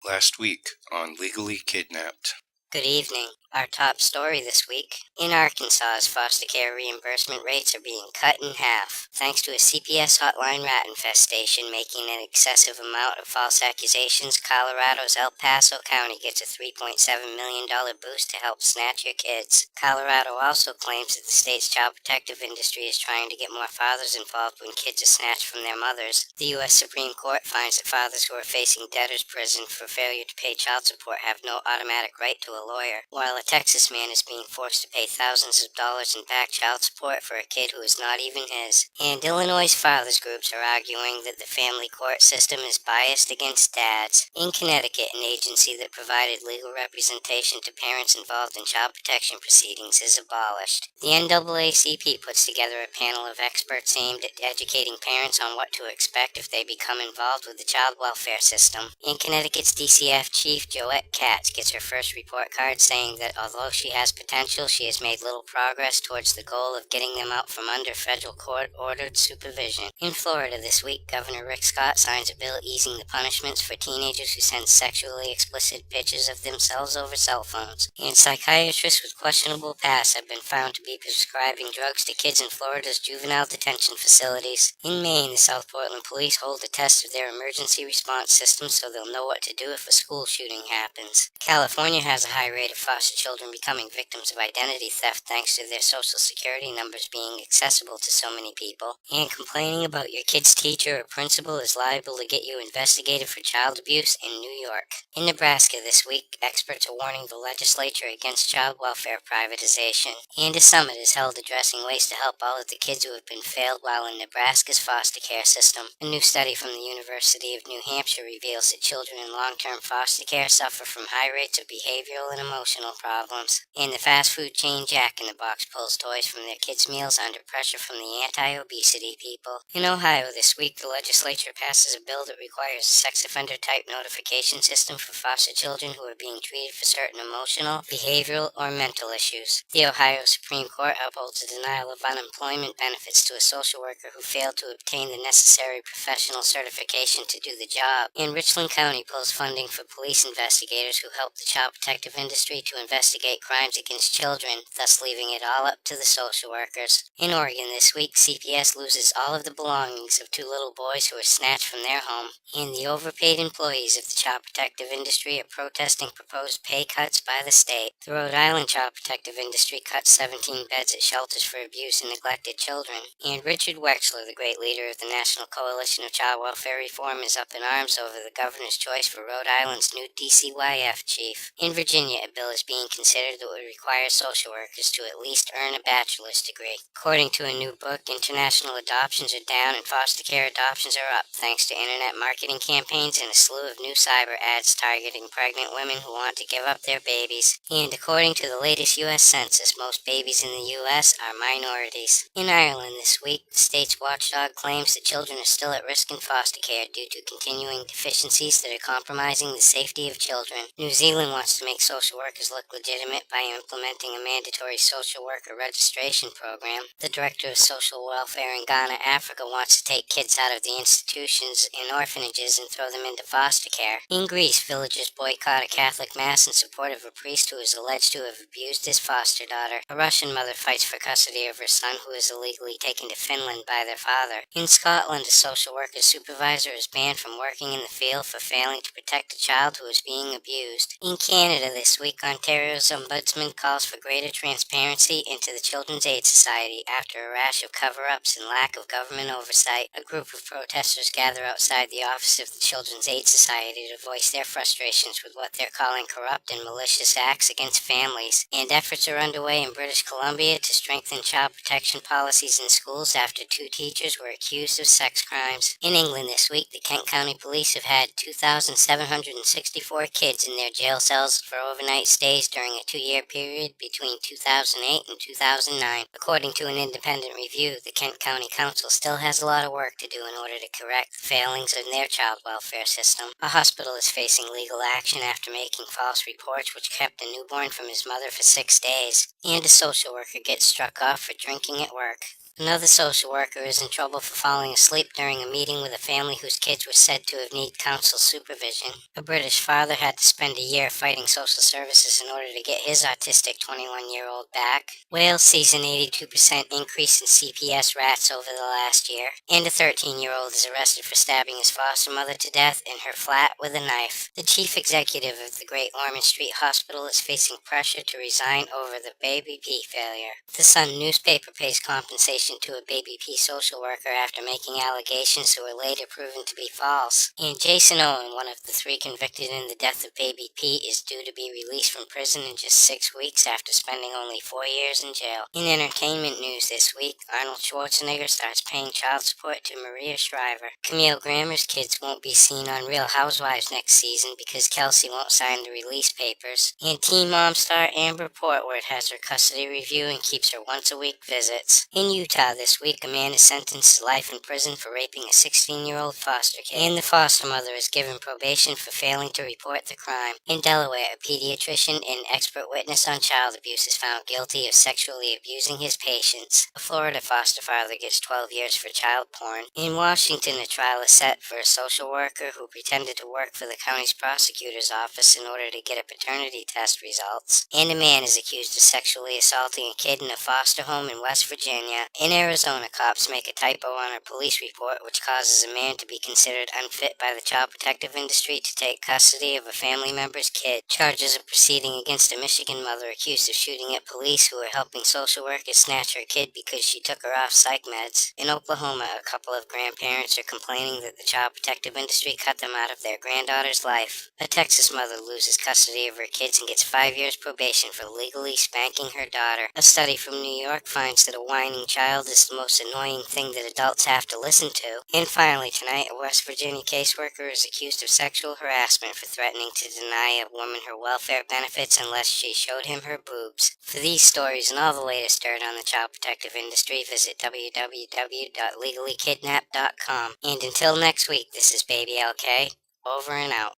last week on Legally Kidnapped. Good evening. Our top story this week. In Arkansas, foster care reimbursement rates are being cut in half, thanks to a CPS hotline rat infestation making an excessive amount of false accusations. Colorado's El Paso County gets a $3.7 million boost to help snatch your kids. Colorado also claims that the state's child protective industry is trying to get more fathers involved when kids are snatched from their mothers. The U.S. Supreme Court finds that fathers who are facing debtor's prison for failure to pay child support have no automatic right to a lawyer, while a Texas man is being forced to pay thousands of dollars in back child support for a kid who is not even his. And Illinois' fathers groups are arguing that the family court system is biased against dads. In Connecticut, an agency that provided legal representation to parents involved in child protection proceedings is abolished. The NAACP puts together a panel of experts aimed at educating parents on what to expect if they become involved with the child welfare system. In Connecticut's DCF chief, Joette Katz, gets her first report card saying that although she has potential, she has made little progress towards the goal of getting them out from under federal court-ordered supervision. In Florida this week, Governor Rick Scott signs a bill easing the punishments for teenagers who send sexually explicit pictures of themselves over cell phones. And psychiatrists with questionable pasts have been found to be prescribing drugs to kids in Florida's juvenile detention facilities. In Maine, the South Portland police hold a test of their emergency response system so they'll know what to do if a school shooting happens. California has a high rate of foster children becoming victims of identity theft thanks to their social security numbers being accessible to so many people. And complaining about your kid's teacher or principal is liable to get you investigated for child abuse in New York. In Nebraska this week, experts are warning the legislature against child welfare privatization. And a summit is held addressing ways to help all of the kids who have been failed while in Nebraska's foster care system. A new study from the University of New Hampshire reveals that children in long-term foster care suffer from high rates of behavioral and emotional problems. And the fast food chain Jack in the Box pulls toys from their kids' meals under pressure from the anti-obesity people. In Ohio this week, the legislature passes a bill that requires a sex offender type notification system for foster children who are being treated for certain emotional, behavioral, or mental issues. The Ohio Supreme Court upholds the denial of unemployment benefits to a social worker who failed to obtain the necessary professional certification to do the job. And Richland County pulls funding for police investigators who help the child protective industry to investigate crimes against children, thus leaving it all up to the social workers. In Oregon this week, CPS loses all of the belongings of two little boys who were snatched from their home, and the overpaid employees of the child protective industry are protesting proposed pay cuts by the state. The Rhode Island child protective industry cut 17 beds at shelters for abuse and neglected children. And Richard Wexler, the great leader of the National Coalition of Child Welfare Reform, is up in arms over the governor's choice for Rhode Island's new DCYF chief. In Virginia, a bill is being considered that would require social workers to at least earn a bachelor's degree. According to a new book, international adoptions are down and foster care adoptions are up, thanks to internet marketing campaigns and a slew of new cyber ads targeting pregnant women who want to give up their babies. And according to the latest U.S. Census, most babies in the U.S. are minorities. In Ireland this week, the state's watchdog claims that children are still at risk in foster care due to continuing deficiencies that are compromising the safety of children. New Zealand wants to make social workers look legitimate by implementing a mandatory social worker registration program. The director of social welfare in Ghana, Africa, wants to take kids out of the institutions and orphanages and throw them into foster care. In Greece, villagers boycott a Catholic mass in support of a priest who is alleged to have abused his foster daughter. A Russian mother fights for custody of her son who is illegally taken to Finland by their father. In Scotland, a social worker supervisor is banned from working in the field for failing to protect a child who is being abused. In Canada this week, Ontario's ombudsman calls for greater transparency into the Children's Aid Society after a rash of cover-ups and lack of government oversight. A group of protesters gather outside the office of the Children's Aid Society to voice their frustrations with what they're calling corrupt and malicious acts against families. And efforts are underway in British Columbia to strengthen child protection policies in schools after two teachers were accused of sex crimes. In England this week, the Kent County Police have had 2,764 kids in their jail cells for overnight stays during a 2-year period between 2008 and 2009. According to an independent review, the Kent County Council still has a lot of work to do in order to correct the failings in their child welfare system. A hospital is facing legal action after making false reports which kept a newborn from his mother for 6 days. And a social worker gets struck off for drinking at work. Another social worker is in trouble for falling asleep during a meeting with a family whose kids were said to have needed counsel supervision. A British father had to spend a year fighting social services in order to get his autistic 21-year-old back. Wales sees an 82% increase in CPS rats over the last year. And a 13-year-old is arrested for stabbing his foster mother to death in her flat with a knife. The chief executive of the Great Ormond Street Hospital is facing pressure to resign over the Baby P failure. The Sun newspaper pays compensation to a Baby P social worker after making allegations that were later proven to be false. And Jason Owen, one of the three convicted in the death of Baby P, is due to be released from prison in just 6 weeks after spending only 4 years in jail. In entertainment news this week, Arnold Schwarzenegger starts paying child support to Maria Shriver. Camille Grammer's kids won't be seen on Real Housewives next season because Kelsey won't sign the release papers. And Teen Mom star Amber Portwood has her custody review and keeps her once-a-week visits. In Utah this week, a man is sentenced to life in prison for raping a 16-year-old foster kid, and the foster mother is given probation for failing to report the crime. In Delaware, a pediatrician and expert witness on child abuse is found guilty of sexually abusing his patients. A Florida foster father gets 12 years for child porn. In Washington, a trial is set for a social worker who pretended to work for the county's prosecutor's office in order to get a paternity test results. And a man is accused of sexually assaulting a kid in a foster home in West Virginia. In Arizona, cops make a typo on a police report which causes a man to be considered unfit by the child protective industry to take custody of a family member's kid. Charges are proceeding against a Michigan mother accused of shooting at police who were helping social workers snatch her kid because she took her off psych meds. In Oklahoma, a couple of grandparents are complaining that the child protective industry cut them out of their granddaughter's life. A Texas mother loses custody of her kids and gets 5 years probation for legally spanking her daughter. A study from New York finds that a whining child is the most annoying thing that adults have to listen to. And finally tonight, a West Virginia caseworker is accused of sexual harassment for threatening to deny a woman her welfare benefits unless she showed him her boobs. For these stories and all the latest dirt on the child protective industry, visit www.legallykidnapped.com. And until next week, this is Baby LK, over and out.